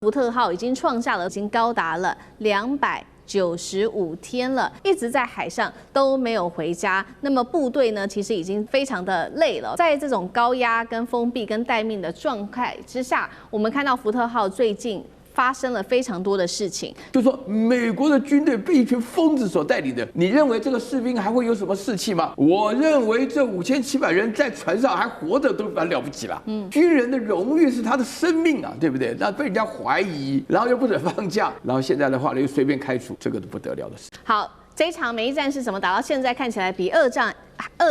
福特号已经创下了已经高达了295天了，一直在海上都没有回家。那么部队呢，其实已经非常的累了。在这种高压、跟封闭、跟待命的状态之下，我们看到福特号最近发生了非常多的事情。就说美国的军队被一群疯子所带领的，你认为这个士兵还会有什么士气吗？我认为这5700人在船上还活着都蛮了不起了。军人的荣誉是他的生命啊，对不对？那被人家怀疑，然后又不准放假，然后现在的话呢又随便开除，这个都不得了的事。好，这一场美伊战是怎么打到现在看起来比二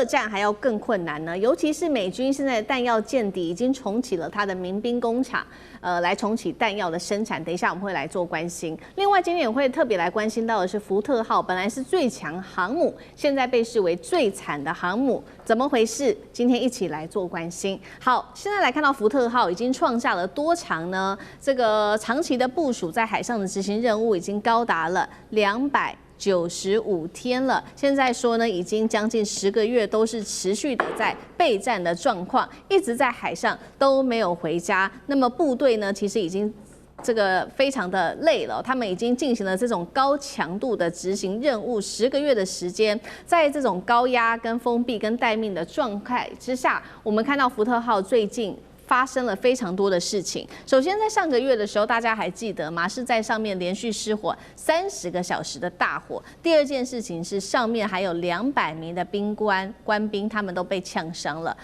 战还要更困难呢？尤其是美军现在的弹药见底，已经重启了它的民兵工厂，来重启弹药的生产。等一下我们会来做关心。另外，今天也会特别来关心到的是福特号，本来是最强航母，现在被视为最惨的航母，怎么回事？今天一起来做关心。好，现在来看到福特号已经创下了多长呢？这个长期的部署在海上的执行任务已经高达了295天了，现在说呢，已经将近10个月都是持续的在备战的状况，一直在海上都没有回家。那么部队呢，其实已经这个非常的累了，他们已经进行了这种高强度的执行任务10个月的时间，在这种高压、跟封闭、跟待命的状态之下，我们看到福特号最近发生了非常多的事情。首先，在上个月的时候，大家还记得吗？是在上面连续失火30个小时的大火。第二件事情是上面还有200名的官兵，他们都被呛伤了。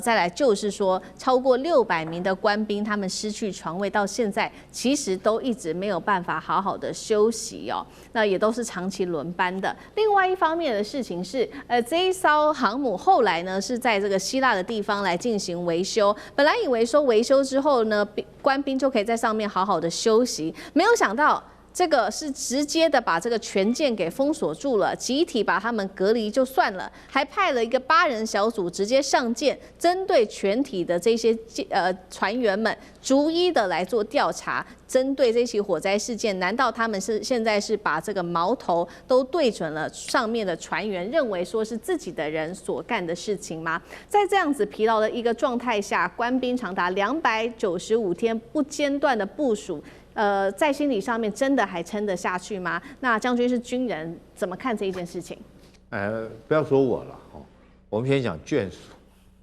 再来就是说，超过600名的官兵，他们失去床位，到现在其实都一直没有办法好好的休息哦。那也都是长期轮班的。另外一方面的事情是，这一艘航母后来呢是在这个希腊的地方来进行维修，本来以为说维修之后呢，官兵就可以在上面好好的休息，没有想到这个是直接的把这个全舰给封锁住了，集体把他们隔离就算了，还派了一个8人小组直接上舰，针对全体的这些船员们逐一的来做调查。针对这起火灾事件，难道他们现在是把这个矛头都对准了上面的船员，认为说是自己的人所干的事情吗？在这样子疲劳的一个状态下，官兵长达295天不间断的部署，在心理上面真的还撑得下去吗？那将军是军人，怎么看这一件事情？不要说我了哦，我们先讲眷属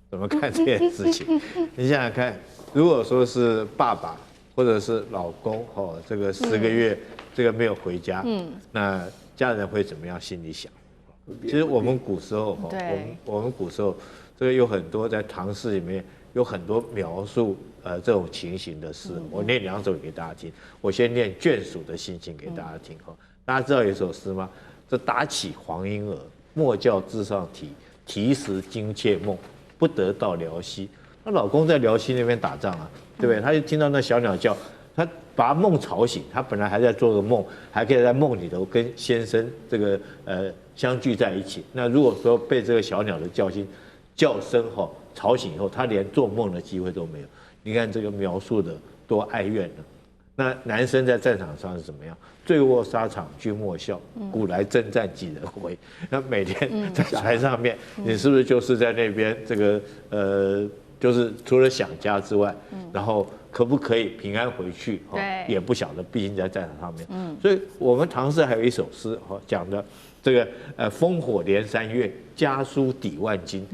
怎么看这件事情。你想想看，如果说是爸爸或者是老公哦，这个10个月这个没有回家，那家人会怎么样心里想？其实我们古时候哈，我们古时候这个有很多在唐诗里面有很多描述这种情形的诗，我念2首给大家听。我先念眷属的心情给大家听哈。大家知道有一首诗吗？这打起黄莺儿，莫教枝上啼，啼时惊妾梦，不得到辽西。那老公在辽西那边打仗啊，对不对？他就听到那小鸟叫，他把他梦吵醒，他本来还在做个梦，还可以在梦里头跟先生这个相聚在一起。那如果说被这个小鸟的叫声哈吵醒以后，他连做梦的机会都没有。你看这个描述的多哀怨呢。那男生在战场上是怎么样？醉卧沙场君莫笑，古来征战几人回。那每天在船上面，你是不是就是在那边这个就是除了想家之外，然后可不可以平安回去？也不晓得，毕竟在战场上面。所以我们唐诗还有一首诗讲的这个烽火连3月，家书抵万金，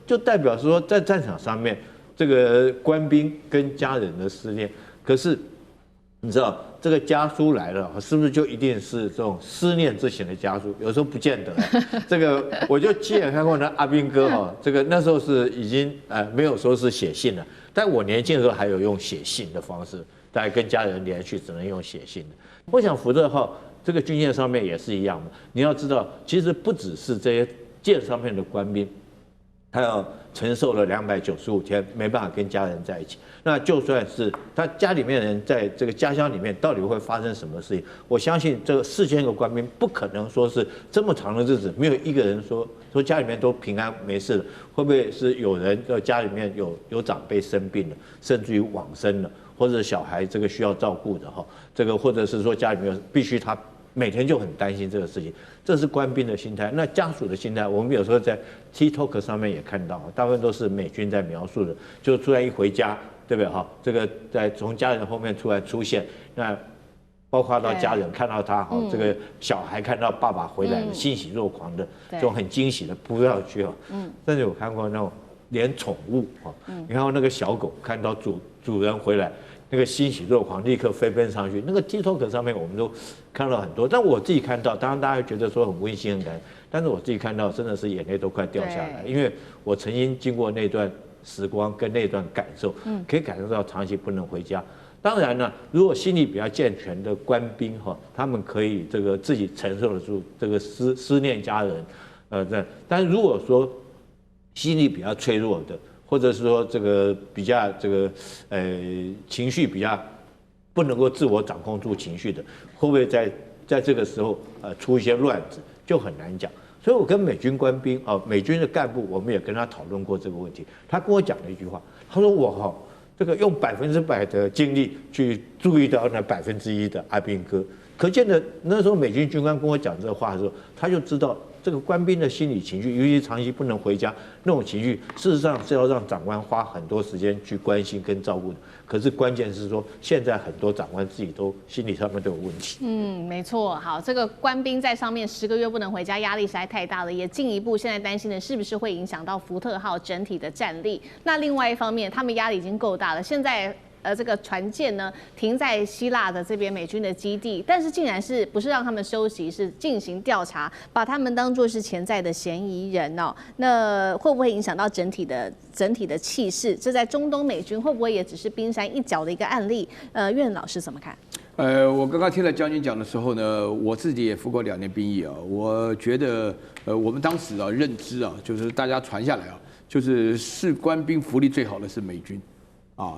就代表说在战场上面，这个官兵跟家人的思念。可是你知道这个家书来了，是不是就一定是这种思念之情的家书？有时候不见得。这个我就亲眼看过那阿兵哥哈，这个那时候是已经没有说是写信了，但我年轻的时候还有用写信的方式，大家跟家人联系只能用写信的。我想福特号这个军舰上面也是一样的，你要知道，其实不只是这些舰上面的官兵，他要承受了295天没办法跟家人在一起。那就算是他家里面的人在这个家乡里面，到底会发生什么事情？我相信这个4000个官兵不可能说是这么长的日子，没有一个人说家里面都平安没事了。会不会是有人家里面有长辈生病了，甚至于往生了，或者小孩这个需要照顾的哈？这个或者是说家里面必须他每天就很担心这个事情，这是官兵的心态。那家属的心态，我们有时候在 TikTok 上面也看到，大部分都是美军在描述的，就突然一回家。对不对哈？这个从家人后面突然出现，那包括到家人看到他哈，这个小孩看到爸爸回来了，欣喜若狂的，这种很惊喜的扑上去哈。甚至有看过那种连宠物哈，你看到那个小狗看到主人回来。那个欣喜若狂，立刻飞奔上去。那个 TikTok 上面我们都看到很多，但我自己看到，当然大家觉得说很温馨很感人，但是我自己看到真的是眼泪都快掉下来，因为我曾经经过那段时光跟那段感受，可以感受到长期不能回家。当然呢，如果心理比较健全的官兵哈，他们可以这个自己承受得住这个思念家人，但是如果说心理比较脆弱的。或者是说这个比较情绪比较不能够自我掌控住情绪的，会不会在这个时候出一些乱子，就很难讲。所以我跟美军官兵美军的干部，我们也跟他讨论过这个问题。他跟我讲了一句话，他说我这个用100%的精力去注意到那1%的阿兵哥，可见的那时候美军军官跟我讲这个话的时候，他就知道。这个官兵的心理情绪，尤其长期不能回家那种情绪，事实上是要让长官花很多时间去关心跟照顾的。可是关键是说，现在很多长官自己都心理上面都有问题。没错。好，这个官兵在上面10个月不能回家，压力实在太大了。也进一步现在担心的是不是会影响到福特号整体的战力？那另外一方面，他们压力已经够大了，现在。这个船舰呢停在希腊的这边美军的基地，但是竟然是不是让他们休息，是进行调查，把他们当作是潜在的嫌疑人哦。那会不会影响到整体的气势？这在中东美军会不会也只是冰山一角的一个案例？苑老师怎么看？我刚刚听了将军讲的时候呢，我自己也服过2年兵役啊，我觉得我们当时认知就是大家传下来就是士官兵福利最好的是美军。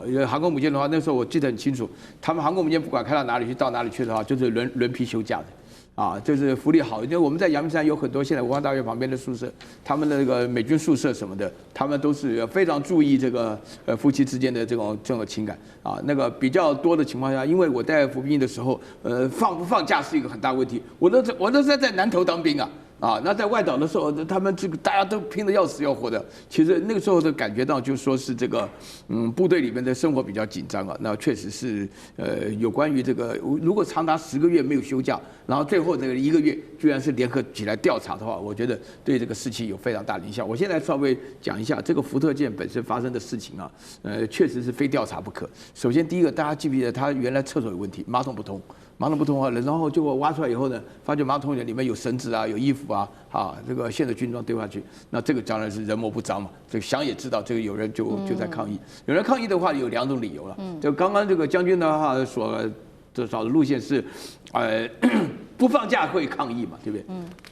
因为航空母舰的话，那时候我记得很清楚，他们航空母舰不管开到哪里去，到哪里去的话，就是轮批休假的，就是福利好。因为我们在阳明山有很多现在文化大学旁边的宿舍，他们的那个美军宿舍什么的，他们都是非常注意这个夫妻之间的这种情感那个比较多的情况下，因为我在服兵役的时候，放不放假是一个很大问题。我都是在南投当兵那在外岛的时候，他们这个大家都拼得要死要活的。其实那个时候的感觉到，就是说是这个，部队里面的生活比较紧张那确实是，有关于这个，如果长达10个月没有休假，然后最后这个1个月居然是联合起来调查的话，我觉得对这个士气有非常大的影响。我现在稍微讲一下这个福特舰本身发生的事情确实是非调查不可。首先第一个，大家记不记得他原来厕所有问题，马桶不通。马桶不通然后就挖出来以后呢，发觉马桶里面有绳子有衣服这个现在军装丢下去，那这个当然是人魔不彰嘛。这个想也知道，这个有人就在抗议。有人抗议的话，有2种理由了。就刚刚这个将军的话所找的路线是，不放假会抗议嘛，对不对？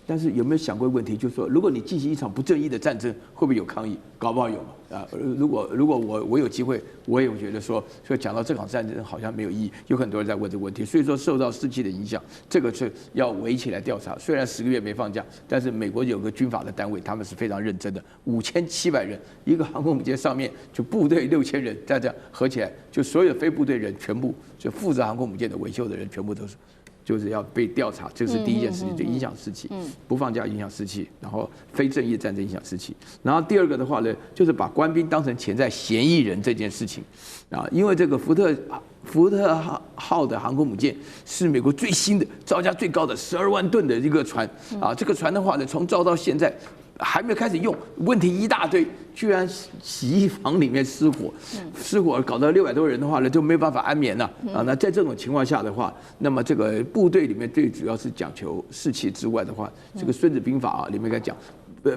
但是有没有想过问题，就是说，如果你进行一场不正义的战争，会不会有抗议？搞不好有嘛。如果我有机会，我也会觉得说讲到这场战争好像没有意义，有很多人在问这个问题，所以说受到士气的影响，这个是要围起来调查。虽然10个月没放假，但是美国有个军法的单位，他们是非常认真的，5700人一个航空母舰上面就部队6000人，这样合起来，就所有非部队人全部就负责航空母舰的维修的人全部都是。就是要被调查，这是第一件事情，就影响士气。不放假影响士气，然后非正义战争影响士气。然后第二个的话呢，就是把官兵当成潜在嫌疑人这件事情因为这个福特号的航空母舰是美国最新的造价最高的12万吨的一个船这个船的话呢，从造到现在。还没有开始用，问题一大堆，居然洗衣房里面失火搞到600多人的话呢，就没有办法安眠了那在这种情况下的话，那么这个部队里面最主要是讲求士气之外的话，这个《孙子兵法》里面该讲。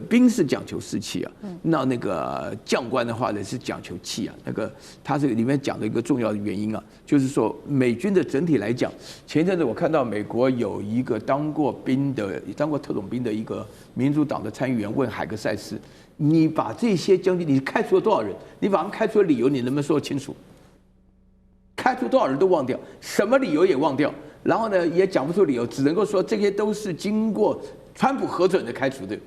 兵是讲求士气那个将官的话呢是讲求气那个他这个里面讲的一个重要的原因就是说美军的整体来讲，前一阵子我看到美国有一个当过特种兵的一个民主党的参议员问海格塞斯，你把这些将军你开除了多少人？你把他们开除的理由你能不能说清楚？开除多少人都忘掉，什么理由也忘掉，然后呢也讲不出理由，只能够说这些都是经过川普核准的开除的。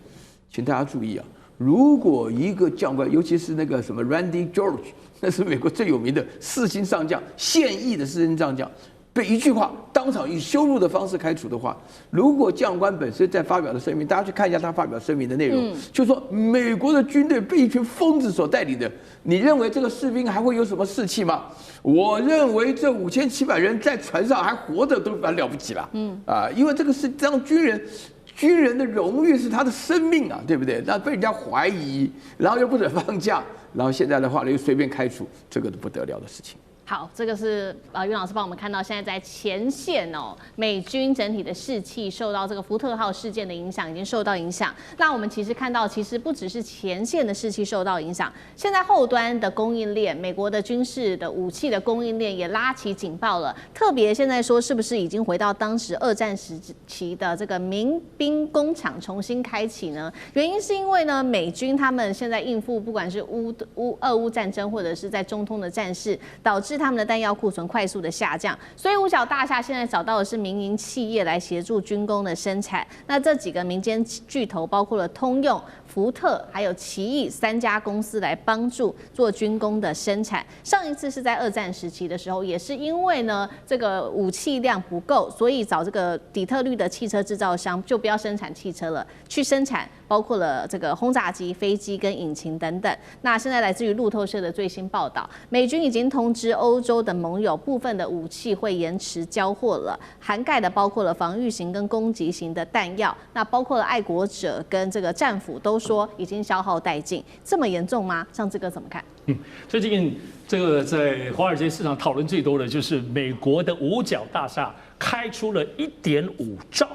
请大家注意如果一个将官，尤其是那个什么 Randy George， 那是美国最有名的4星上将，现役的4星上将，被一句话当场以羞辱的方式开除的话，如果将官本身在发表的声明，大家去看一下他发表声明的内容，就说美国的军队被一群疯子所带领的，你认为这个士兵还会有什么士气吗？我认为这5700人在船上还活着都蛮了不起了，因为这个是当军人的荣誉是他的生命啊，对不对？那被人家怀疑，然后又不准放假，然后现在的话呢又随便开除，这个都不得了的事情。好，这个是袁老师帮我们看到，现在在前线哦，美军整体的士气受到这个福特号事件的影响，已经受到影响。那我们其实看到，其实不只是前线的士气受到影响，现在后端的供应链，美国的军事的武器的供应链也拉起警报了。特别现在说，是不是已经回到当时二战时期的这个民兵工厂重新开启呢？原因是因为呢，美军他们现在应付不管是俄乌战争，或者是在中东的战事，导致他们的弹药库存快速的下降，所以五角大厦现在找到的是民营企业来协助军工的生产。那这几个民间巨头包括了通用、福特还有奇异3家公司来帮助做军工的生产。上一次是在二战时期的时候，也是因为呢这个武器量不够，所以找这个底特律的汽车制造商就不要生产汽车了，去生产包括了这个轰炸机、飞机跟引擎等等。那现在来自于路透社的最新报道，美军已经通知欧洲的盟友，部分的武器会延迟交货了，涵盖的包括了防御型跟攻击型的弹药，那包括了爱国者跟这个战斧都说已经消耗殆尽。这么严重吗？像这个怎么看？最近这个在华尔街市场讨论最多的就是美国的五角大厦开出了1.5兆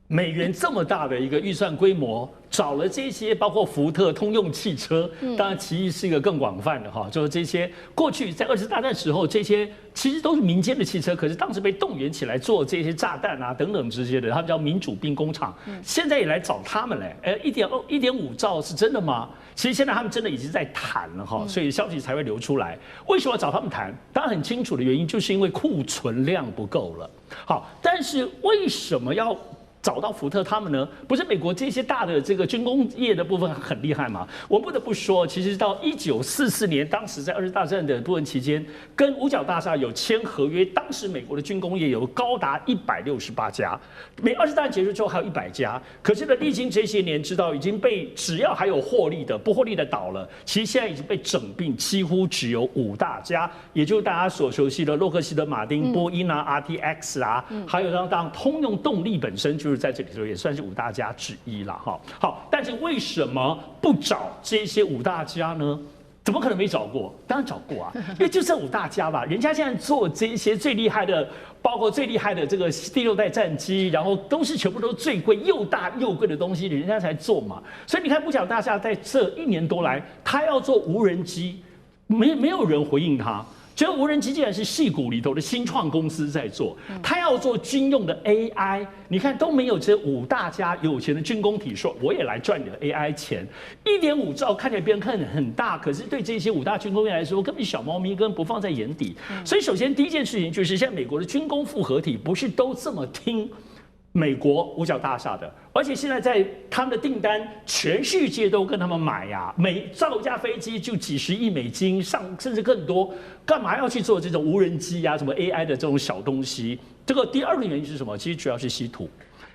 美元这么大的一个预算规模，找了这些包括福特、通用汽车，当然奇异是一个更广泛的哈，就是这些过去在2次大战时候，这些其实都是民间的汽车，可是当时被动员起来做这些炸弹啊等等这些的，他们叫民主兵工厂，现在也来找他们嘞，1.5兆是真的吗？其实现在他们真的已经在谈了哈，所以消息才会流出来。为什么要找他们谈？当然很清楚的原因，就是因为库存量不够了。好，但是为什么要找到福特他们呢？不是美国这些大的这个军工业的部分很厉害吗？我不得不说，其实到1944年，当时在2次大战的部分期间，跟五角大厦有签合约，当时美国的军工业有高达168家，2次大战结束之后还有100家。可是呢，历经这些年，知道已经被只要还有获利的，不获利的倒了，其实现在已经被整并，几乎只有5大家，也就是大家所熟悉的洛克希德马丁、波音啊、RTX 啊，还有当通用动力本身就是在这里头也算是5大家之一了哈。好，但是为什么不找这些5大家呢？怎么可能没找过？当然找过啊，因为就这5大家吧，人家现在做这些最厉害的，包括最厉害的这个第6代战机，然后都是全部都最贵又大又贵的东西，人家才做嘛。所以你看，五角大厦在这1年多来，他要做无人机，没有人回应他。这个无人机竟然是矽谷里头的新创公司在做，他要做军用的 AI， 你看都没有这5大家有钱的军工体说我也来赚你的 AI 钱，1.5兆看起来别人看很大，可是对这些5大军工业来说根本小猫咪，根本不放在眼底。所以首先第一件事情就是，现在美国的军工复合体不是都这么听美国五角大厦的，而且现在在他们的订单，全世界都跟他们买呀，每造一架飞机就几十亿美金，甚至更多，干嘛要去做这种无人机呀、什么 AI 的这种小东西？这个第2个原因是什么？其实主要是稀土。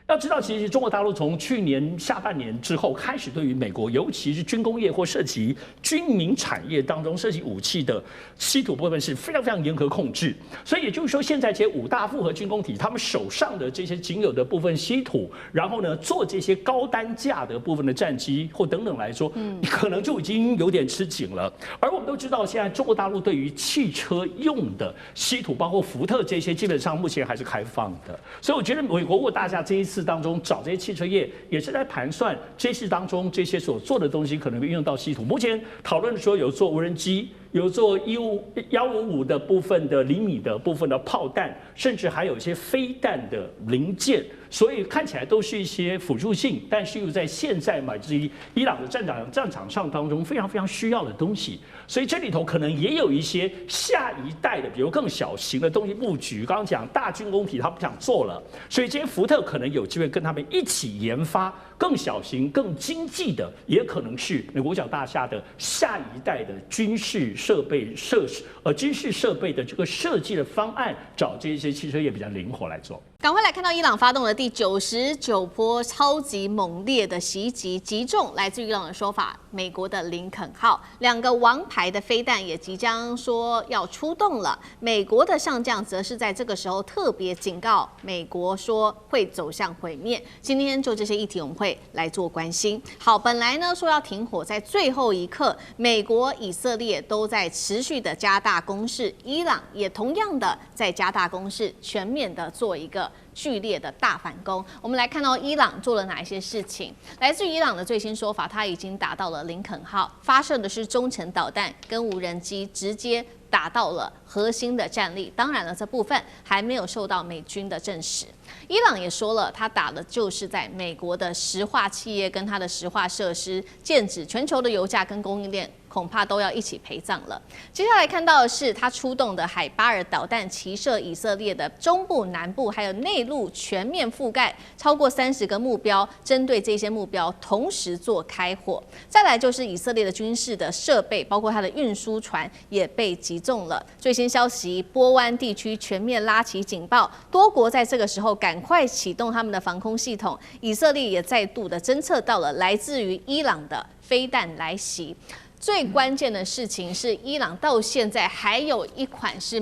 要知道，其实中国大陆从去年下半年之后开始，对于美国，尤其是军工业或涉及军民产业当中涉及武器的稀土部分是非常非常严格控制。所以也就是说，现在这些5大复合军工体，他们手上的这些仅有的部分稀土，然后呢做这些高单价的部分的战机或等等来说，可能就已经有点吃紧了。而我们都知道，现在中国大陆对于汽车用的稀土，包括福特这些，基本上目前还是开放的。所以我觉得美国如果大家这一次当中找这些汽车业，也是在盘算这次当中这些所做的东西可能会运用到稀土。目前讨论说有做无人机，有做155的部分的厘米的部分的炮弹，甚至还有一些飞弹的零件，所以看起来都是一些辅助性，但是又在现在乃至于伊朗的战场上当中非常非常需要的东西。所以这里头可能也有一些下一代的，比如更小型的东西布局。刚刚讲大军工体他不想做了，所以这些福特可能有机会跟他们一起研发更小型、更经济的，也可能是美国五角大厦的下一代的军事设备军事设备的这个设计的方案，找这些汽车业比较灵活来做。赶快来看到伊朗发动了第99波超级猛烈的袭击，击中来自于伊朗的说法，美国的林肯号2个王牌的飞弹也即将说要出动了。美国的上将则是在这个时候特别警告美国说会走向毁灭。今天就这些议题我们会来做关心。好，本来呢说要停火，在最后一刻，美国、以色列都在持续的加大攻势，伊朗也同样的在加大攻势，全面的做一个剧烈的大反攻。我们来看到伊朗做了哪一些事情。来自于伊朗的最新说法，它已经打到了林肯号，发射的是中程导弹跟无人机，直接打到了核心的战力。当然了，这部分还没有受到美军的证实。伊朗也说了，他打的就是在美国的石化企业跟它的石化设施，剑指全球的油价跟供应链，恐怕都要一起陪葬了。接下来看到的是他出动的海巴尔导弹，齐射以色列的中部、南部还有内陆，全面覆盖超过30个目标，针对这些目标同时做开火。再来就是以色列的军事的设备，包括它的运输船也被击中了。最新消息，波湾地区全面拉起警报，多国在这个时候赶快启动他们的防空系统。以色列也再度的侦测到了来自于伊朗的飞弹来袭。最关键的事情是，伊朗到现在还有一款是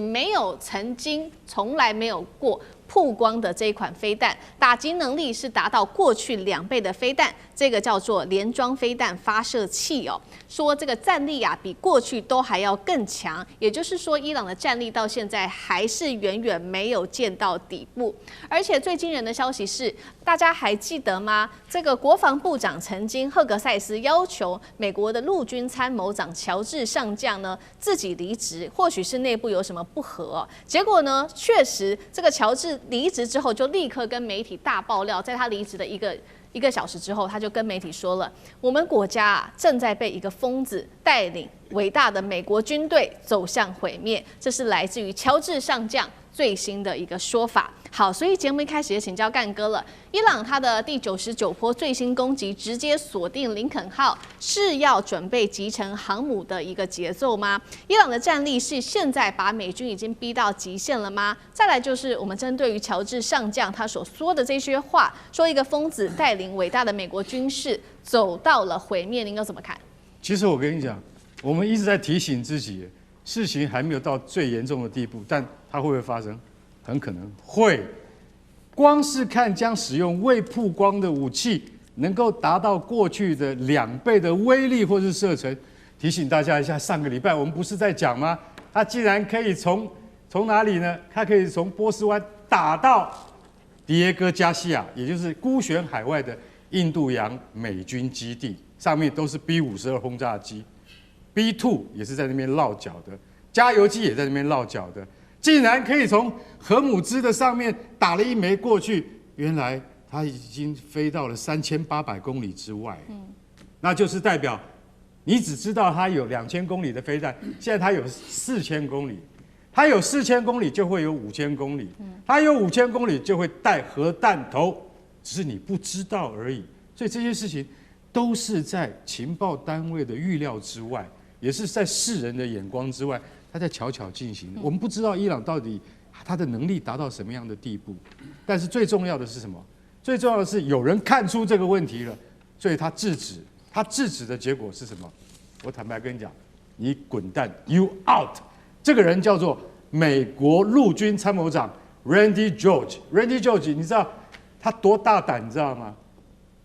从来没有过曝光的这一款飞弹，打击能力是达到过去2倍的飞弹，这个叫做联装飞弹发射器哦。说这个战力啊比过去都还要更强，也就是说伊朗的战力到现在还是远远没有见到底部。而且最惊人的消息是，大家还记得吗？这个国防部长曾经赫格塞斯要求美国的陆军参谋长乔治上将呢自己离职，或许是内部有什么不和哦。结果呢，确实这个乔治离职之后就立刻跟媒体大爆料，在他离职的一个小时之后，他就跟媒体说了，我们国家啊正在被一个疯子带领伟大的美国军队走向毁灭。这是来自于乔治上将最新的一个说法。好，所以节目一开始也请教干哥了。伊朗它的第99波最新攻击直接锁定林肯号，是要准备集成航母的一个节奏吗？伊朗的战力是现在把美军已经逼到极限了吗？再来就是我们针对于乔治上将他所说的这些话，说一个疯子带领伟大的美国军事走到了毁灭，您又怎么看？其实我跟你讲，我们一直在提醒自己，事情还没有到最严重的地步，但它会不会发生？很可能会。光是看将使用未曝光的武器能够达到过去的2倍的威力或是射程，提醒大家一下，上个礼拜我们不是在讲吗？它竟然可以从哪里呢？它可以从波斯湾打到迪耶戈加西亚，也就是孤悬海外的印度洋美军基地，上面都是 B-52轰炸机 ，B-2 也是在那边落脚的，加油机也在那边落脚的。竟然可以从荷姆兹的上面打了一枚过去，原来它已经飞到了3800公里之外，那就是代表你只知道它有2000公里的飞弹，现在它有4000公里，它有4000公里就会有5000公里，它有5000公里就会带核弹头，只是你不知道而已。所以这些事情都是在情报单位的预料之外，也是在世人的眼光之外。他在悄悄进行，我们不知道伊朗到底他的能力达到什么样的地步，但是最重要的是什么？最重要的是有人看出这个问题了，所以他制止。他制止的结果是什么？我坦白跟你讲，你滚蛋 ，You out。这个人叫做美国陆军参谋长 Randy George。Randy George， 你知道他多大胆，你知道吗？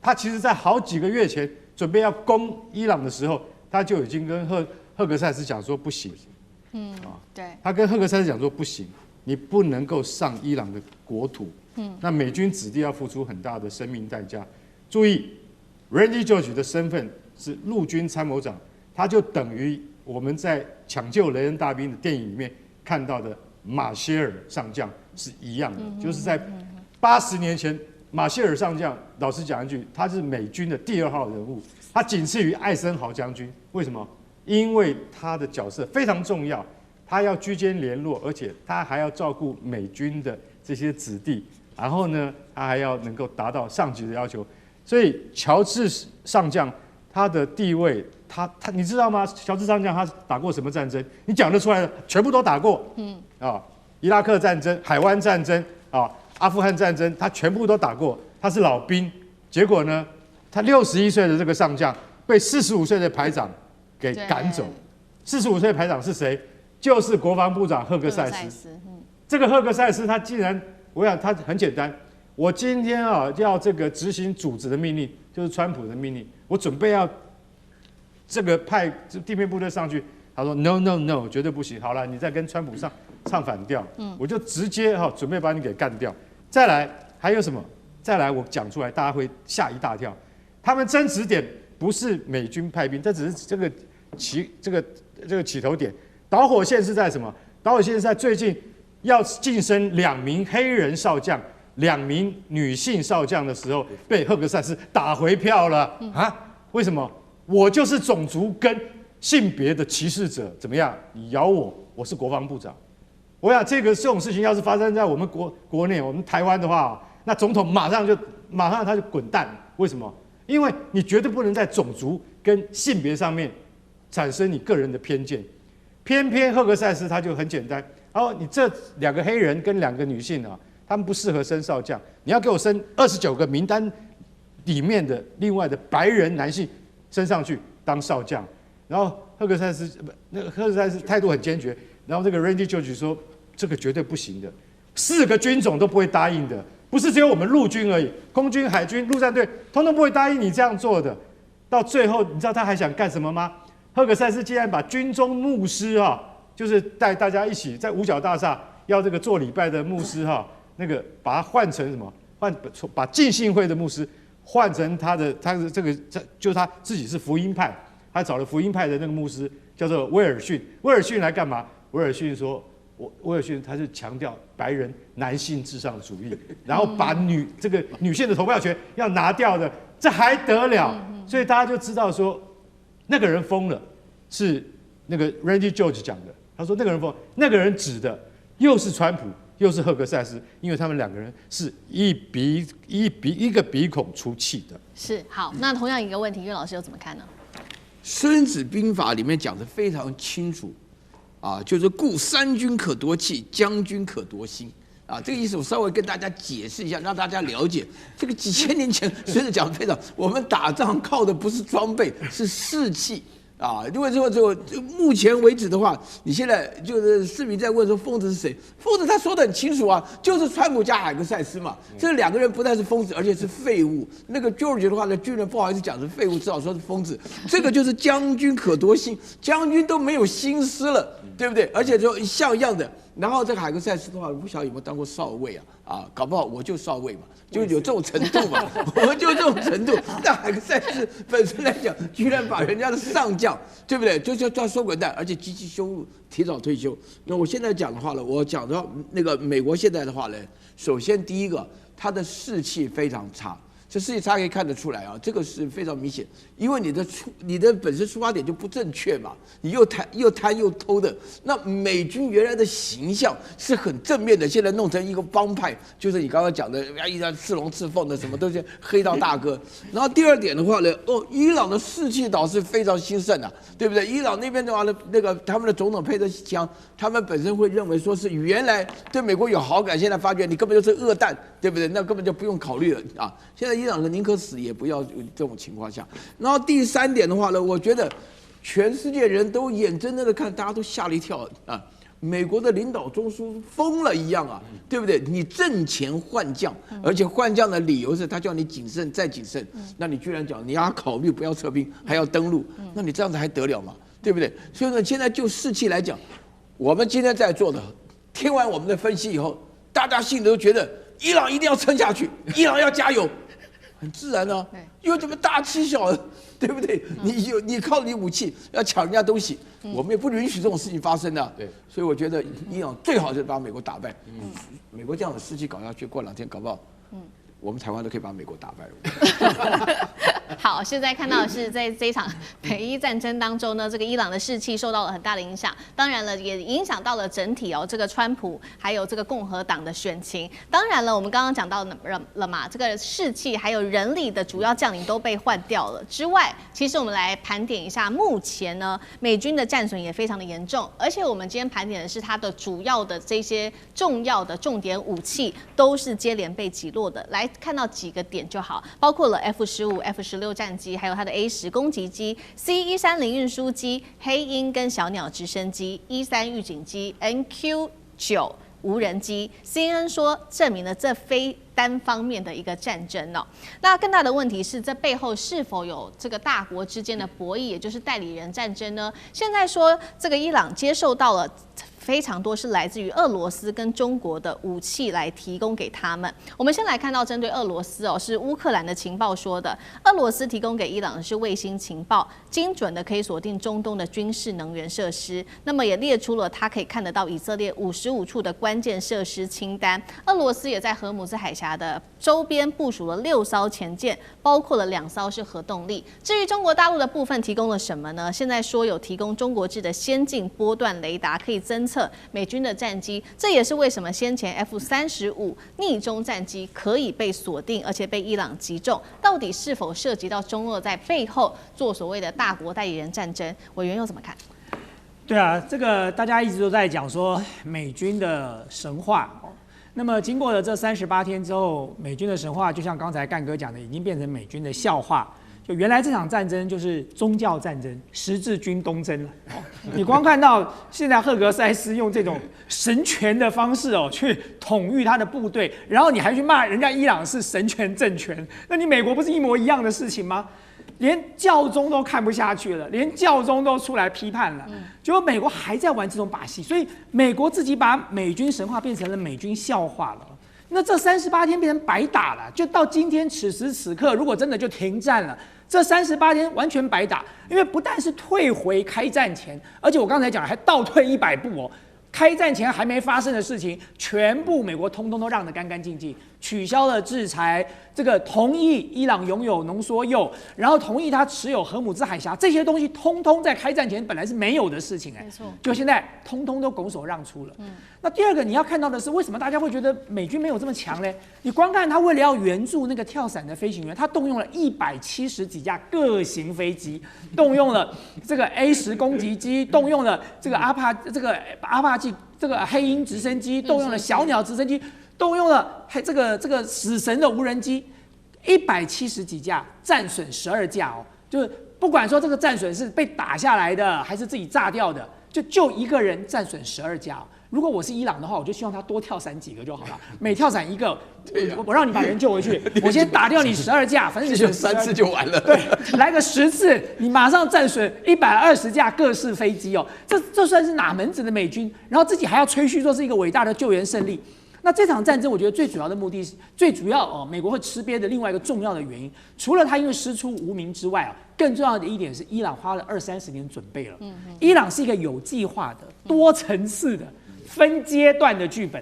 他其实在好几个月前准备要攻伊朗的时候，他就已经跟赫格塞斯讲说不行。对，他跟赫格塞斯讲说不行，你不能够上伊朗的国土，那美军子弟要付出很大的生命代价。注意 ，Randy George 的身份是陆军参谋长，他就等于我们在抢救雷恩大兵的电影里面看到的马歇尔上将是一样的，就是在80年前，马歇尔上将，老实讲一句，他是美军的第2号人物，他仅次于艾森豪将军。为什么？因为他的角色非常重要，他要居间联络，而且他还要照顾美军的这些子弟，然后呢，他还要能够达到上级的要求。所以乔治上将他的地位，你知道吗？乔治上将他打过什么战争？你讲得出来的，全部都打过。伊拉克战争、海湾战争阿富汗战争，他全部都打过。他是老兵，结果呢，他61岁的这个上将被45岁的排长给赶走。45岁的排长是谁？就是国防部长赫格塞斯。这个赫格塞斯他竟然，我想他很简单，我今天要这个执行主子的命令，就是川普的命令，我准备要这个派地面部队上去。他说 no no no， 绝对不行。好了，你再跟川普唱反调，我就直接准备把你给干掉。再来还有什么？再来我讲出来，大家会吓一大跳。他们争执点不是美军派兵，这只是这个起头点。导火线是在什么？导火线是在最近要晋升2名黑人少将、2名女性少将的时候，被赫格塞斯打回票了为什么？我就是种族跟性别的歧视者，怎么样？你咬我，我是国防部长。我想这种事情要是发生在我们国内，我们台湾的话，那总统马上他就滚蛋。为什么？因为你绝对不能在种族跟性别上面产生你个人的偏见。偏偏赫格塞斯他就很简单，你这2个黑人跟2个女性他们不适合升少将，你要给我升29个名单里面的另外的白人男性升上去当少将。然后赫格塞斯态度很坚决，然后这个 Randy George 说这个绝对不行的，4个军种都不会答应的，不是只有我们陆军而已，空军、海军、陆战队通通不会答应你这样做的。到最后，你知道他还想干什么吗？赫格塞斯竟然把军中牧师就是带大家一起在五角大厦要这个做礼拜的牧师那个把他换成什么？把浸信会的牧师换成他的就是他自己是福音派。他找了福音派的那个牧师，叫做威尔逊。威尔逊来干嘛？威尔逊说，威尔逊他是强调白人男性至上主义，然后把这个女性的投票权要拿掉的，这还得了？所以大家就知道说，那个人疯了，是那个 Randy George 讲的。他说那个人疯，那个人指的又是川普又是赫格塞斯，因为他们2个人是一个鼻孔出气的。是好，那同样一个问题，岳老师又怎么看呢？《孙子兵法》里面讲得非常清楚，就是故三军可夺气，将军可夺心。这个意思我稍微跟大家解释一下，让大家了解。这个几千年前孙子讲得非常，我们打仗靠的不是装备，是士气。因为就目前为止的话，你现在就是市民在问说疯子是谁？疯子他说得很清楚就是川普加海格塞斯嘛。这2个人不但是疯子，而且是废物。那个 George 的话呢，军人不好意思讲是废物，只好说是疯子。这个就是将军可夺心，将军都没有心思了，对不对？而且就像样的。然后这个海格塞斯的话，不晓得有没有当过少尉搞不好我就少尉嘛，就有这种程度嘛，我就这种程度。那海格塞斯本身来讲，居然把人家的上将，对不对？就叫收滚蛋，而且积极羞辱，提早退休。那我现在讲的话呢，我讲到那个美国现在的话呢，首先第一个，他的士气非常差。这士气差可以看得出来这个是非常明显，因为你的本身出发点就不正确嘛，你又贪又偷的。那美军原来的形象是很正面的，现在弄成一个帮派，就是你刚刚讲的，一直刺龙刺凤的，什么都是黑道大哥。然后第二点的话呢，伊朗的士气倒是非常兴盛对不对？伊朗那边的话呢，那个他们的总统佩德西强，他们本身会认为说是原来对美国有好感，现在发觉你根本就是恶蛋，对不对？那根本就不用考虑了现在伊朗人宁可死也不要这种情况下。然后第3点的话呢，我觉得全世界人都眼睁睁的看，大家都吓了一跳美国的领导中枢疯了一样对不对？你挣钱换将，而且换将的理由是他叫你谨慎再谨慎，那你居然讲你要考虑不要撤兵，还要登陆，那你这样子还得了吗？对不对？所以呢，现在就士气来讲，我们今天在座的，听完我们的分析以后，大家心里都觉得伊朗一定要撑下去，伊朗要加油。很自然因为这么大欺小，对不对？你靠你武器要抢人家东西，我们也不允许这种事情发生的。对，所以我觉得伊朗最好就是把美国打败。美国这样的士气搞下去，过2天搞不好，我们台湾都可以把美国打败了。好，现在看到的是在这一场美伊战争当中呢，这个伊朗的士气受到了很大的影响，当然了，也影响到了整体这个川普还有这个共和党的选情。当然了，我们刚刚讲到了嘛，这个士气还有人力的主要将领都被换掉了之外，其实我们来盘点一下，目前呢，美军的战损也非常的严重，而且我们今天盘点的是它的主要的这些重要的重点武器都是接连被击落的。来看到几个点就好，包括了 F-15、F-16战机，还有它的 A-10攻击机、C-130运输机、黑鹰跟小鸟直升机、E-3预警机、NQ-9无人机。CNN 说证明了这非单方面的一个战争哦。那更大的问题是，这背后是否有这个大国之间的博弈，也就是代理人战争呢？现在说这个伊朗接受到了非常多是来自于俄罗斯跟中国的武器来提供给他们。我们先来看到针对俄罗斯是乌克兰的情报说的，俄罗斯提供给伊朗的是卫星情报，精准的可以锁定中东的军事能源设施。那么也列出了它可以看得到以色列55处的关键设施清单。俄罗斯也在荷姆兹海峡的周边部署了6艘潜舰，包括了2艘是核动力。至于中国大陆的部分提供了什么呢？现在说有提供中国制的先进波段雷达，可以侦测美军的战机，这也是为什么先前 F-35逆中战机可以被锁定，而且被伊朗击中。到底是否涉及到中俄在背后做所谓的大国代理人战争？委员又怎么看？对啊，这个大家一直都在讲说美军的神话。那么经过了这38天之后，美军的神话就像刚才干哥讲的，已经变成美军的笑话。就原来这场战争就是宗教战争，十字军东征了。你光看到现在赫格塞斯用这种神权的方式去统御他的部队，然后你还去骂人家伊朗是神权政权，那你美国不是一模一样的事情吗？连教宗都看不下去了，连教宗都出来批判了，结果美国还在玩这种把戏，所以美国自己把美军神话变成了美军笑话了。那这38天变成白打了，就到今天此时此刻，如果真的就停战了，这38天完全白打，因为不但是退回开战前，而且我刚才讲还倒退100步开战前还没发生的事情，全部美国通通都让得干干净净，取消了制裁，这个同意伊朗拥有浓缩铀，然后同意他持有荷姆兹海峡，这些东西通通在开战前本来是没有的事情没错，就现在通通都拱手让出了。那第二个你要看到的是，为什么大家会觉得美军没有这么强呢？你光看他为了要援助那个跳伞的飞行员，他动用了170几架各型飞机，动用了这个 A-10攻击机，动用了这个阿帕奇这个黑鹰直升机，动用了小鸟直升机，动用了这个死神的无人机，170几架，战损12架就是不管说这个战损是被打下来的，还是自己炸掉的，就一个人战损12架。如果我是伊朗的话，我就希望他多跳伞几个就好了，每跳伞一个，我让你把人救回去，我先打掉你12架，反正你损3次就完了。对，来个10次，你马上战损120架各式飞机这算是哪门子的美军？然后自己还要吹嘘说是一个伟大的救援胜利。那这场战争，我觉得最主要的目的是，最主要美国会吃瘪的另外一个重要的原因，除了他因为师出无名之外更重要的一点是，伊朗花了20-30年准备了。伊朗是一个有计划的、多层次的、分阶段的剧本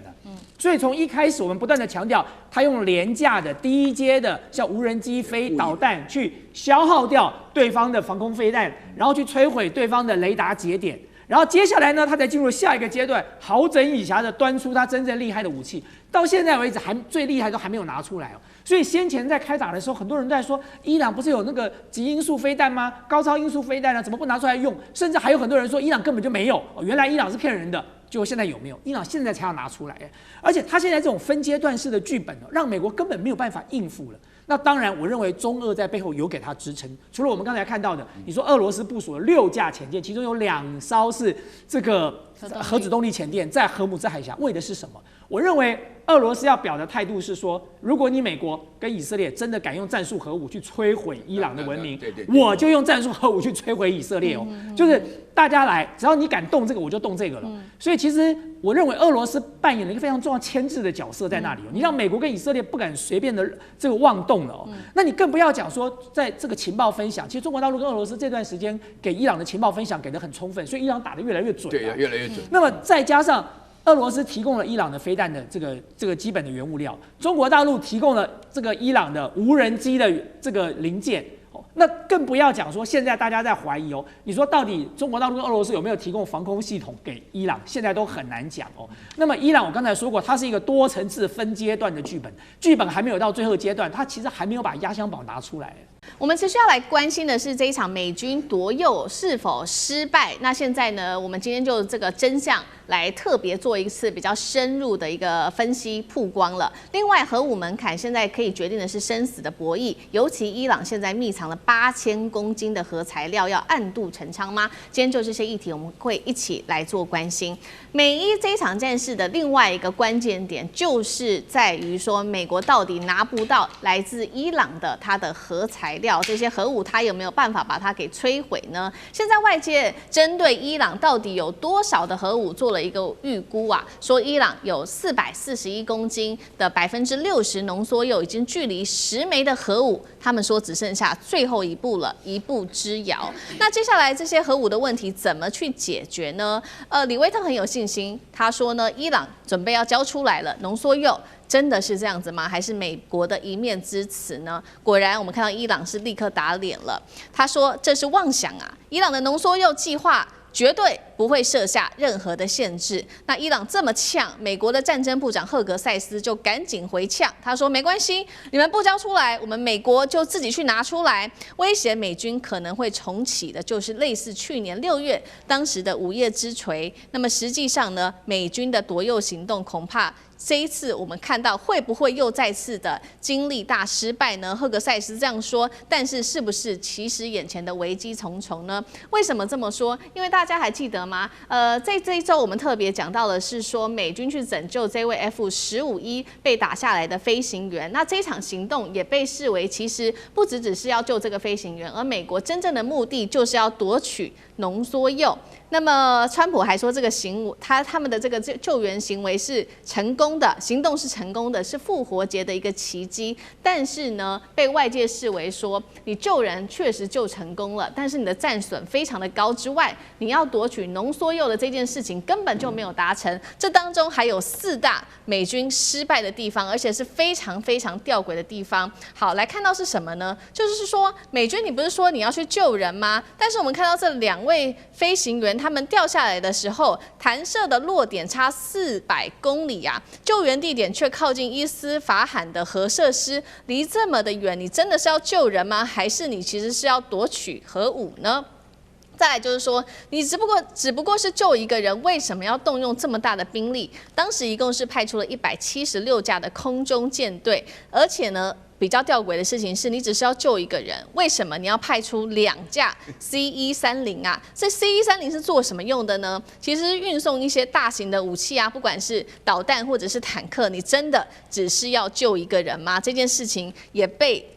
所以从一开始，我们不断的强调，他用廉价的、低阶的，像无人机、导弹去消耗掉对方的防空飞弹，然后去摧毁对方的雷达节点。然后接下来呢，他才进入下一个阶段，好整以暇的端出他真正厉害的武器。到现在为止，最厉害都还没有拿出来所以先前在开打的时候，很多人都在说，伊朗不是有那个极音速飞弹吗？高超音速飞弹怎么不拿出来用？甚至还有很多人说，伊朗根本就没有原来伊朗是骗人的。结果现在有没有？伊朗现在才要拿出来而且他现在这种分阶段式的剧本让美国根本没有办法应付了。那当然，我认为中俄在背后有给他支撑。除了我们刚才看到的，你说俄罗斯部署了6架潜舰，其中有2艘是这个核子动力潜舰，在荷姆兹海峡，为的是什么？我认为俄罗斯要表的态度是说，如果你美国跟以色列真的敢用战术核武去摧毁伊朗的文明，我就用战术核武去摧毁以色列就是大家来，只要你敢动这个，我就动这个了。所以其实我认为俄罗斯扮演了一个非常重要牵制的角色在那里你让美国跟以色列不敢随便的这个妄动了那你更不要讲说在这个情报分享，其实中国大陆跟俄罗斯这段时间给伊朗的情报分享给得很充分，所以伊朗打得越来越准对，越来越准。那么再加上俄罗斯提供了伊朗的飞弹的这个基本的原物料，中国大陆提供了这个伊朗的无人机的这个零件那更不要讲说现在大家在怀疑你说到底中国大陆跟俄罗斯有没有提供防空系统给伊朗，现在都很难讲那么伊朗我刚才说过，它是一个多层次分阶段的剧本还没有到最后阶段，它其实还没有把压箱宝拿出来。我们持续要来关心的是这一场美军夺铀是否失败。那现在呢，我们今天就这个真相来特别做一次比较深入的一个分析曝光了。另外，核武门槛现在可以决定的是生死的博弈，尤其伊朗现在密藏了8000公斤的核材料，要暗度陈仓吗？今天就这些议题，我们会一起来做关心。美伊这一场战事的另外一个关键点，就是在于说，美国到底拿不到来自伊朗的它的核材料，这些核武它有没有办法把它给摧毁呢？现在外界针对伊朗到底有多少的核武做了一个预估啊，说伊朗有441公斤的60%浓缩铀，已经距离10枚的核武，他们说只剩下最后一步了，一步之遥。那接下来这些核武的问题怎么去解决呢？李威特很有信心，他说呢，伊朗准备要交出来了浓缩铀。真的是这样子吗？还是美国的一面之词呢？果然，我们看到伊朗是立刻打脸了。他说这是妄想啊！伊朗的浓缩铀计划绝对不会设下任何的限制。那伊朗这么呛，美国的战争部长赫格塞斯就赶紧回呛，他说没关系，你们不交出来，我们美国就自己去拿出来，威胁美军可能会重启的，就是类似去年6月当时的午夜之锤。那么实际上呢，美军的夺铀行动恐怕这一次我们看到会不会又再次的经历大失败呢？赫格塞斯这样说，但是不是其实眼前的危机重重呢？为什么这么说？因为大家还记得吗？在这一周我们特别讲到的是说，美军去拯救这位 F-15E 被打下来的飞行员。那这一场行动也被视为其实不只是要救这个飞行员，而美国真正的目的就是要夺取浓缩铀。那么，川普还说这个他们的这个救援行为是成功的，行动是成功的，是复活节的一个奇迹。但是呢，被外界视为说你救人确实救成功了，但是你的战损非常的高之外，你要夺取浓缩铀的这件事情根本就没有达成。这当中还有4大美军失败的地方，而且是非常非常吊诡的地方。好，来看到是什么呢？就是说美军你不是说你要去救人吗？但是我们看到这2位飞行员。他们掉下来的时候，弹射的落点差400公里啊，救援地点却靠近伊斯法罕的核设施，离这么的远，你真的是要救人吗？还是你其实是要夺取核武呢？再来就是说，你只不过是救一个人，为什么要动用这么大的兵力？当时一共是派出了176架的空中舰队，而且呢。比较吊诡的事情是，你只是要救一个人，为什么你要派出2架 C-130啊？这 C-130是做什么用的呢？其实运送一些大型的武器啊，不管是导弹或者是坦克，你真的只是要救一个人吗？这件事情也被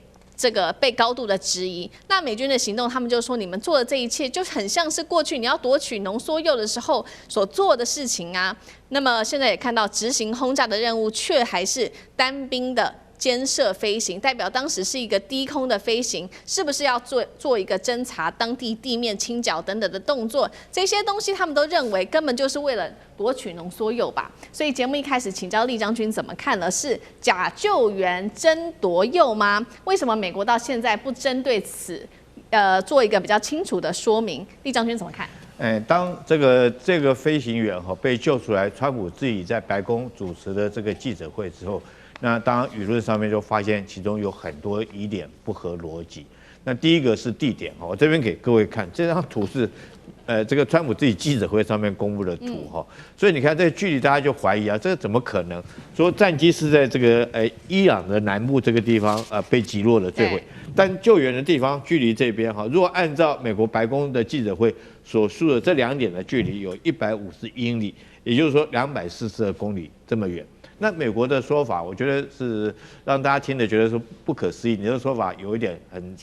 高度的质疑。那美军的行动，他们就说你们做的这一切就很像是过去你要夺取浓缩铀的时候所做的事情啊。那么现在也看到执行轰炸的任务，却还是单兵的。监射飞行代表当时是一个低空的飞行，是不是要做一个侦查当地地面清剿等等的动作？这些东西他们都认为根本就是为了夺取浓缩铀吧。所以节目一开始请教厉将军怎么看了？是假救援争夺铀吗？为什么美国到现在不针对此做一个比较清楚的说明？厉将军怎么看？当这个飞行员被救出来，川普自己在白宫主持的这个记者会之后。那当然，舆论上面就发现其中有很多疑点不合逻辑。那第一个是地点，我这边给各位看，这张图是，这个川普自己记者会上面公布的图哈。所以你看这个距离，大家就怀疑啊，这个怎么可能？说战机是在这个伊朗的南部这个地方被击落了坠毁，但救援的地方距离这边哈，如果按照美国白宫的记者会所述的这2点的距离有150英里，也就是说242公里这么远。那美国的说法，我觉得是让大家听了觉得说不可思议。你的说法有一点很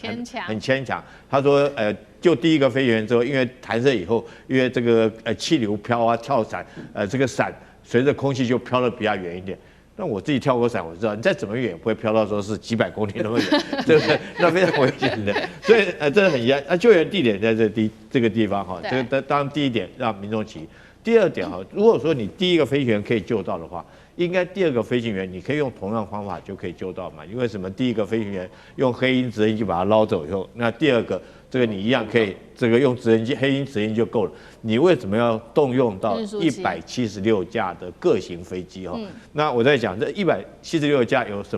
牵强。他说，就第一个飞行员之后，因为弹射以后，因为这个气流飘啊、跳伞，这个伞随着空气就飘得比较远一点。那我自己跳过伞，我知道你再怎么远也不会飘到说是几百公里那么远，对不对？那非常危险的。所以这是很遗憾。那救援地点在这个地方哈，这个当然第一点让民众起疑。第二点哈，如果说你第一个飞行员可以救到的话，应该第2个飞行员你可以用同样方法就可以救到嘛？因为什么？第1个飞行员用黑鹰直升机把它捞走以后，那第2个这个你一样可以这个用直升机黑鹰直升机就够了。你为什么要动用到176架的各型飞机哈？那我在讲这176架有什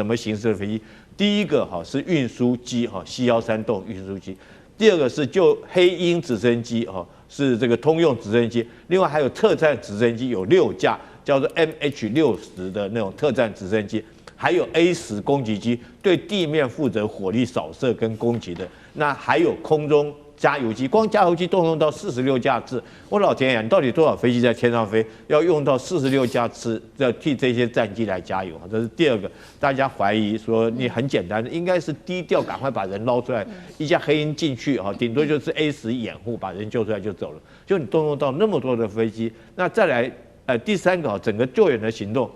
么形式的飞机？第1个是运输机C-13洞运输机，第2个是就黑鹰直升机是这个通用直升机，另外还有特战直升机有6架，叫做 MH-60的那种特战直升机。还有 A-10攻击机，对地面负责火力扫射跟攻击的。那还有空中加油机，光加油机动用到46架次。我老天爷，你到底多少飞机在天上飞，要用到46架次，要替这些战机来加油？这是第2个，大家怀疑说你很简单的，应该是低调，赶快把人捞出来，一架黑鹰进去顶多就是 A-10掩护，把人救出来就走了。就你动用到那么多的飞机，那再来第3个整个救援的行动。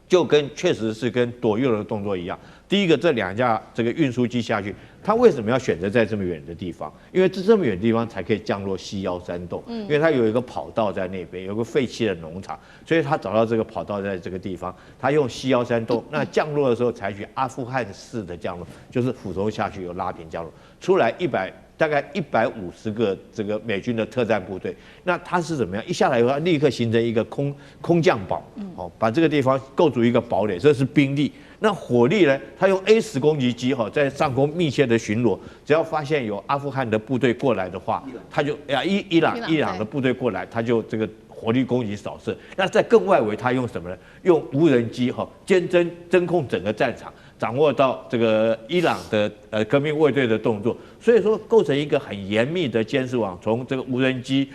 就确实是跟躲右的动作一样。第1个，这2架这个运输机下去，它为什么要选择在这么远的地方？因为这么远的地方才可以降落C-13洞，因为它有一个跑道在那边，有个废弃的农场，所以他找到这个跑道在这个地方，他用C-13洞。那降落的时候采取阿富汗式的降落，就是俯冲下去有拉平降落，出来大概150个这个美军的特战部队，那它是怎么样？一下来以后，它立刻形成一个空降堡，把这个地方构筑一个堡垒，这是兵力。那火力呢？它用 A-10攻击机在上空密切的巡逻，只要发现有阿富汗的部队过来的话，它就伊朗的部队过来，它就这个火力攻击扫射。那在更外围，它用什么呢？用无人机监控整个战场。掌握到这个伊朗的革命卫队的动作，所以说构成一个很严密的监视网，从这个无人机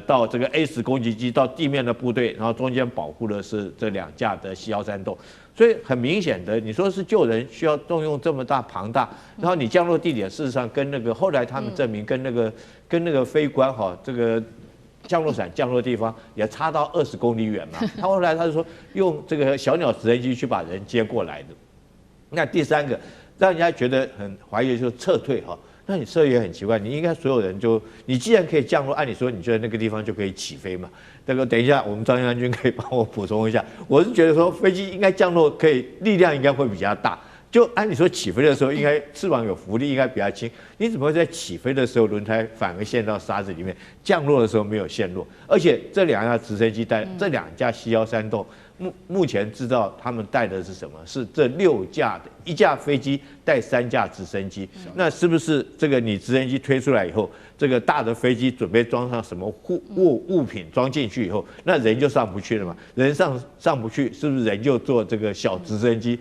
到这个 A-10攻击机到地面的部队，然后中间保护的是这2架的C-13洞，所以很明显的，你说是救人需要动用这么庞大，然后你降落地点事实上跟那个后来他们证明跟那个飞官这个。降落伞降落的地方也差到20公里远嘛，后来他就说用这个小鸟直升机去把人接过来的。那第3个让人家觉得很怀疑就是撤退那你撤退也很奇怪，你应该所有人你既然可以降落，按理说你就在那个地方就可以起飞嘛。这个等一下我们张将军可以帮我补充一下，我是觉得说飞机应该降落可以力量应该会比较大。就按理说起飞的时候，应该翅膀有浮力，应该比较轻。你怎么会在起飞的时候轮胎反而陷到沙子里面，降落的时候没有陷落？而且这2架直升机带这2架C-13洞，目前知道他们带的是什么？是这6架的1架飞机带3架直升机。那是不是这个你直升机推出来以后，这个大的飞机准备装上什么物品装进去以后，那人就上不去了嘛？人上不去，是不是人就坐这个小直升机？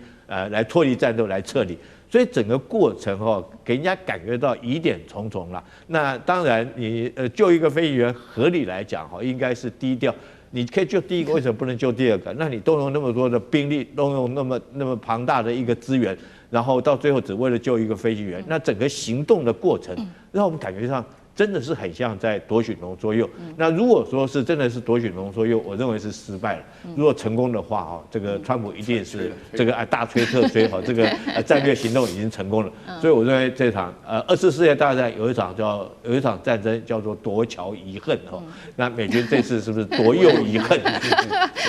来脱离战斗，来撤离，所以整个过程给人家感觉到疑点重重了。那当然，你救一个飞行员，合理来讲应该是低调。你可以救第1个，为什么不能救第2个？那你动用那么多的兵力，动用那么庞大的一个资源，然后到最后只为了救一个飞行员，那整个行动的过程，让我们感觉上。真的是很像在夺取浓缩铀。那如果说是真的是夺取浓缩铀，我认为是失败了。如果成功的话，这个川普一定是这个大吹特吹，这个战略行动已经成功了。所以我认为这场2次世界大战有一场战争叫做夺桥遗恨那美军这次是不是夺铀遗恨？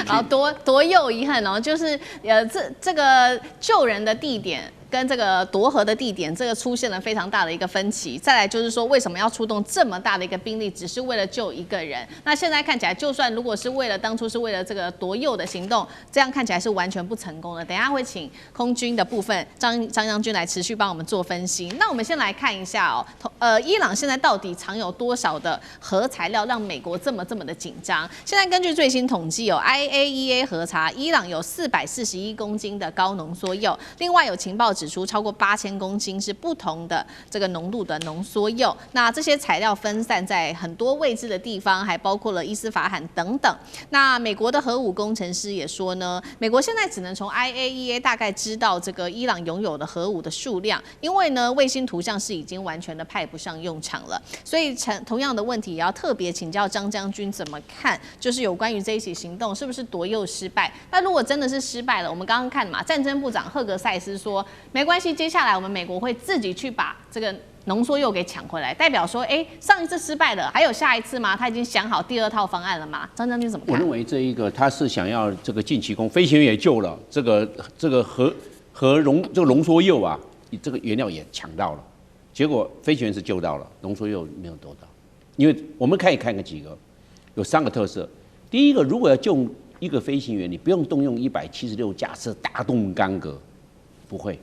好，夺铀遗恨就是这个救人的地点。跟这个夺河的地点，这个出现了非常大的一个分歧。再来就是说，为什么要出动这么大的一个兵力，只是为了救一个人？那现在看起来，就算如果是当初是为了这个夺铀的行动，这样看起来是完全不成功的。等一下会请空军的部分张将军来持续帮我们做分析。那我们先来看一下伊朗现在到底藏有多少的核材料，让美国这么的紧张？现在根据最新统计IAEA 核查，伊朗有441公斤的高浓缩铀，另外有情报指出超过8000公斤是不同的这个浓度的浓缩铀。那这些材料分散在很多位置的地方，还包括了伊斯法罕等等。那美国的核武工程师也说呢，美国现在只能从 IAEA 大概知道这个伊朗拥有的核武的数量，因为呢卫星图像是已经完全的派不上用场了。所以同样的问题也要特别请教张将军怎么看，就是有关于这一起行动是不是夺铀失败？那如果真的是失败了，我们刚刚看嘛，战争部长赫格塞斯说没关系，接下来我们美国会自己去把这个浓缩铀给抢回来，代表说，上一次失败了，还有下一次吗？他已经想好第2套方案了吗？张将军怎么看？我认为这一个他是想要这个近期攻，飞行员也救了，这个浓缩铀啊，这个原料也抢到了，结果飞行员是救到了，浓缩铀没有得到，因为我们可以看个几个，有3个特色。第一个，如果要救一个飞行员，你不用动用176架次大动干戈，不会。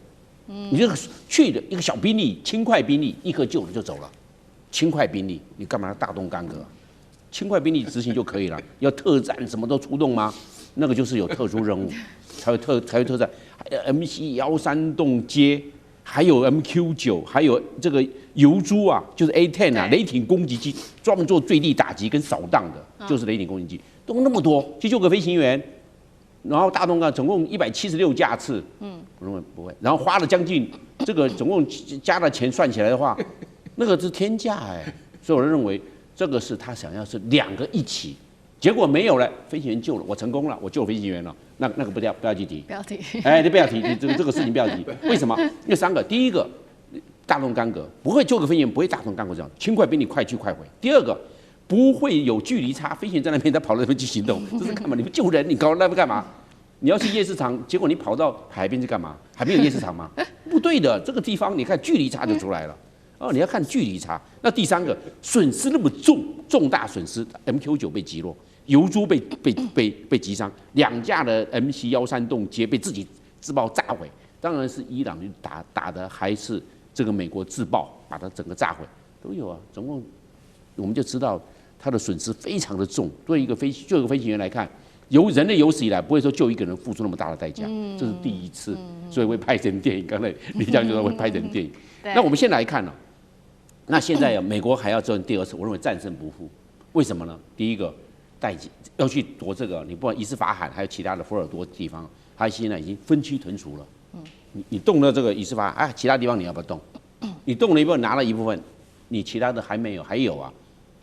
你这个去的一个小兵力、轻快兵力，立刻救了就走了。轻快兵力，你干嘛要大动干戈？轻快兵力执行就可以了。要特战什么都出动吗？那个就是有特殊任务，才会特战。MC-13洞接，还有 MQ-9，还有这个油珠啊，就是 A-10啊，雷霆攻击机，专门做坠地打击跟扫荡的，就是雷霆攻击机。动那么多，去救个飞行员，然后大动干总共176架次，我认为不会，然后花了将近这个总共加了钱算起来的话，那个是天价所以我认为这个是他想要是2个一起，结果没有了，飞行员救了，我成功了，我救飞行员了，那个不要去提，不要提，你不要提，这个事情不要提，为什么？因为3个，第一个大动干戈不会救个飞行员，不会大动干戈这样，轻快兵力快去快回，第2个。不会有距离差，飞行员在那边，他跑到那边去行动，这是干嘛？你们救人，你搞那边干嘛？你要去夜市场，结果你跑到海边去干嘛？海边有夜市场吗？不对的，这个地方你看距离差就出来了。你要看距离差。那第3个损失那么重大损失 ，MQ-9被击落，油珠被击伤，2架的 MC-13洞接被自己自爆炸毁。当然是伊朗打的，还是这个美国自爆把它整个炸毁，都有啊。总共我们就知道。它的损失非常的重，对一个飞行员来看，人类有史以来不会说救一个人付出那么大的代价，这是第一次，所以会拍成电影。刚才李将军说会拍成电影。那我们先来看那现在美国还要做第2次，我认为战胜不负。为什么呢？第一个，要去夺这个，你不管伊斯法罕还有其他的福尔多地方，它现在已经分区屯除了。你动了这个伊斯法罕，其他地方你要不要动？你动了一部分，拿了一部分，你其他的还没有，还有啊。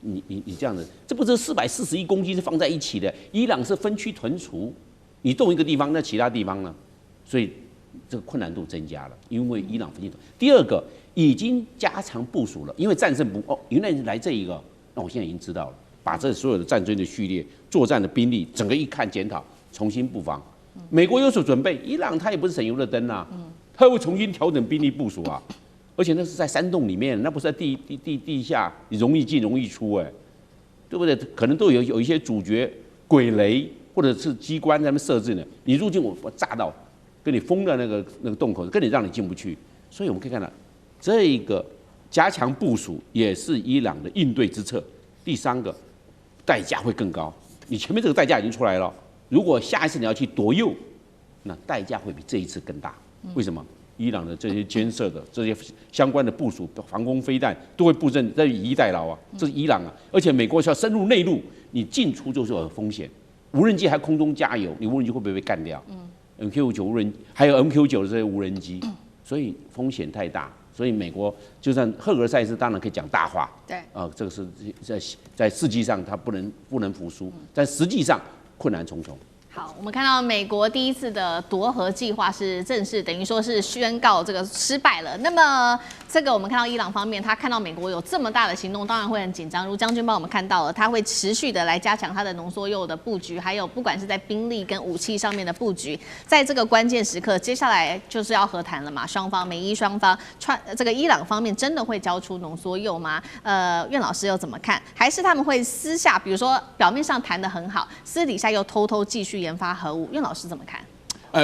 你这样子，这不是441公斤是放在一起的？伊朗是分区屯除，你动一个地方，那其他地方呢？所以这个困难度增加了，因为伊朗分区屯。第2个已经加强部署了，因为战胜原来来这一个，那我现在已经知道了，把这所有的战争的序列、作战的兵力，整个一看检讨，重新布防。美国有所准备，伊朗他也不是省油的灯啊，他会重新调整兵力部署啊。而且那是在山洞里面，那不是在地下，你容易进容易出对不对？可能都有一些主角鬼雷或者是机关在那边设置呢。你入境我炸到，跟你封的那个洞口，跟你让你进不去。所以我们可以看到，这一个加强部署也是伊朗的应对之策。第3个，代价会更高。你前面这个代价已经出来了，如果下一次你要去夺铀，那代价会比这一次更大。为什么？伊朗的这些监射的这些相关的部署、防空飞弹都会布阵，在以逸待劳啊，这是伊朗啊。而且美国是要深入内陆，你进出就是有风险。无人机还空中加油，你无人机会不会被干掉？MQ-9无人，还有 MQ-9的这些无人机，所以风险太大。所以美国就算赫格塞斯当然可以讲大话，对，这个是在世纪上他不能服输，但实际上困难重重。好，我们看到美国第1次的夺核计划是正式等于说是宣告这个失败了。那么这个我们看到伊朗方面，他看到美国有这么大的行动，当然会很紧张。如将军帮我们看到了，他会持续的来加强他的浓缩铀的布局，还有不管是在兵力跟武器上面的布局。在这个关键时刻，接下来就是要和谈了嘛，美伊双方这个伊朗方面真的会交出浓缩铀吗？苑老师又怎么看？还是他们会私下，比如说表面上谈得很好，私底下又偷偷继续研发核武？苑老师怎么看？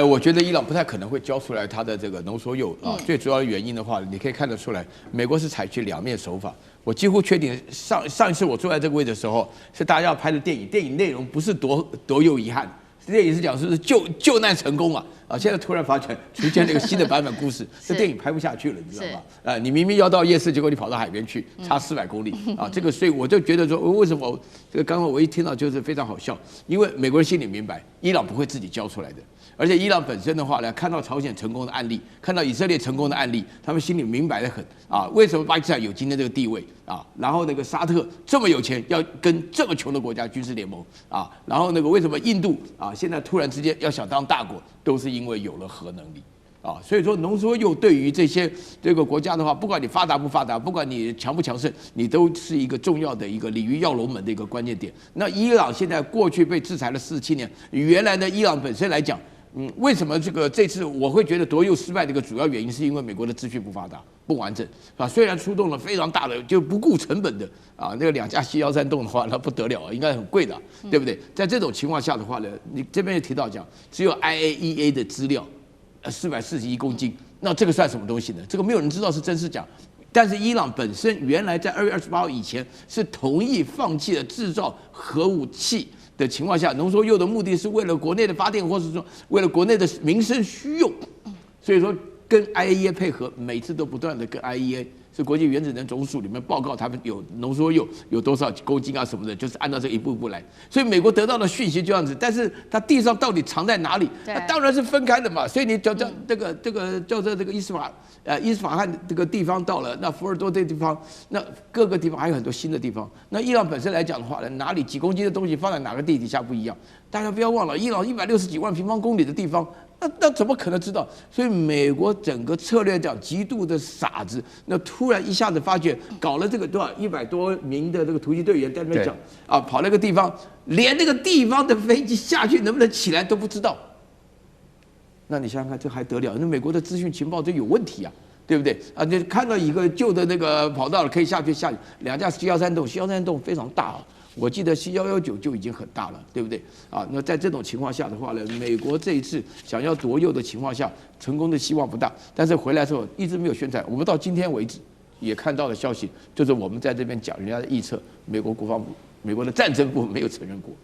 我觉得伊朗不太可能会交出来它的这个浓缩铀啊。最主要的原因的话，你可以看得出来，美国是采取2面手法。我几乎确定上一次我坐在这个位置的时候，是大家要拍的电影，电影内容不是夺铀遗憾，电影是讲是救难成功啊！现在突然发现出现了一个新的版本故事，这电影拍不下去了，你知道吗？你明明要到夜市，结果你跑到海边去，差400公里啊！这个，所以我就觉得说，为什么这个刚刚我一听到就是非常好笑，因为美国人心里明白，伊朗不会自己交出来的。而且伊朗本身的话呢，看到朝鲜成功的案例，看到以色列成功的案例，他们心里明白得很啊，为什么巴基斯坦有今天这个地位啊？然后那个沙特这么有钱，要跟这么穷的国家军事联盟啊？然后那个为什么印度啊，现在突然之间要想当大国，都是因为有了核能力啊，所以说浓缩铀对于这个国家的话，不管你发达不发达，不管你强不强盛，你都是一个重要的一个鲤鱼跃龙门的一个关键点。那伊朗现在过去被制裁了47年，原来的伊朗本身来讲，为什么这次我会觉得夺铀失败的一个主要原因，是因为美国的资讯不发达、不完整啊。虽然出动了非常大的，就不顾成本的啊，那个2架713洞的话，那不得了啊，应该很贵的，对不对？在这种情况下的话呢，你这边也提到讲，只有 IAEA 的资料。441公斤，那这个算什么东西呢？这个没有人知道是真是假。但是伊朗本身原来在2月28号以前是同意放弃了制造核武器的情况下，浓缩铀的目的是为了国内的发电，或是说为了国内的民生需用，所以说跟 IAEA 配合，每次都不断的跟 IAEA。是国际原子能总署里面报告，他们有浓缩铀有多少公斤啊什么的，就是按照这一步一步来。所以美国得到的讯息就这样子，但是它地上到底藏在哪里？那当然是分开的嘛。所以你叫这个叫做这个伊斯法罕这个地方到了，那福尔多这地方，那各个地方还有很多新的地方。那伊朗本身来讲的话呢，哪里几公斤的东西放在哪个地底下不一样？大家不要忘了，伊朗160几万平方公里的地方。那怎么可能知道？所以美国整个策略讲极度的傻子，那突然一下子发觉搞了这个多少100多名的这个突击队员在那边讲啊，跑那个地方，连那个地方的飞机下去能不能起来都不知道。那你想想看，这还得了？那美国的资讯情报这有问题啊，对不对？啊，你看到一个旧的那个跑道了，可以下去，2架713洞，713洞非常大啊。我记得711-9就已经很大了，对不对？啊，那在这种情况下的话呢，美国这一次想要夺铀的情况下，成功的希望不大。但是回来之后一直没有宣传，我们到今天为止也看到的消息，就是我们在这边讲人家的臆测，美国国防部、美国的战争部没有承认过。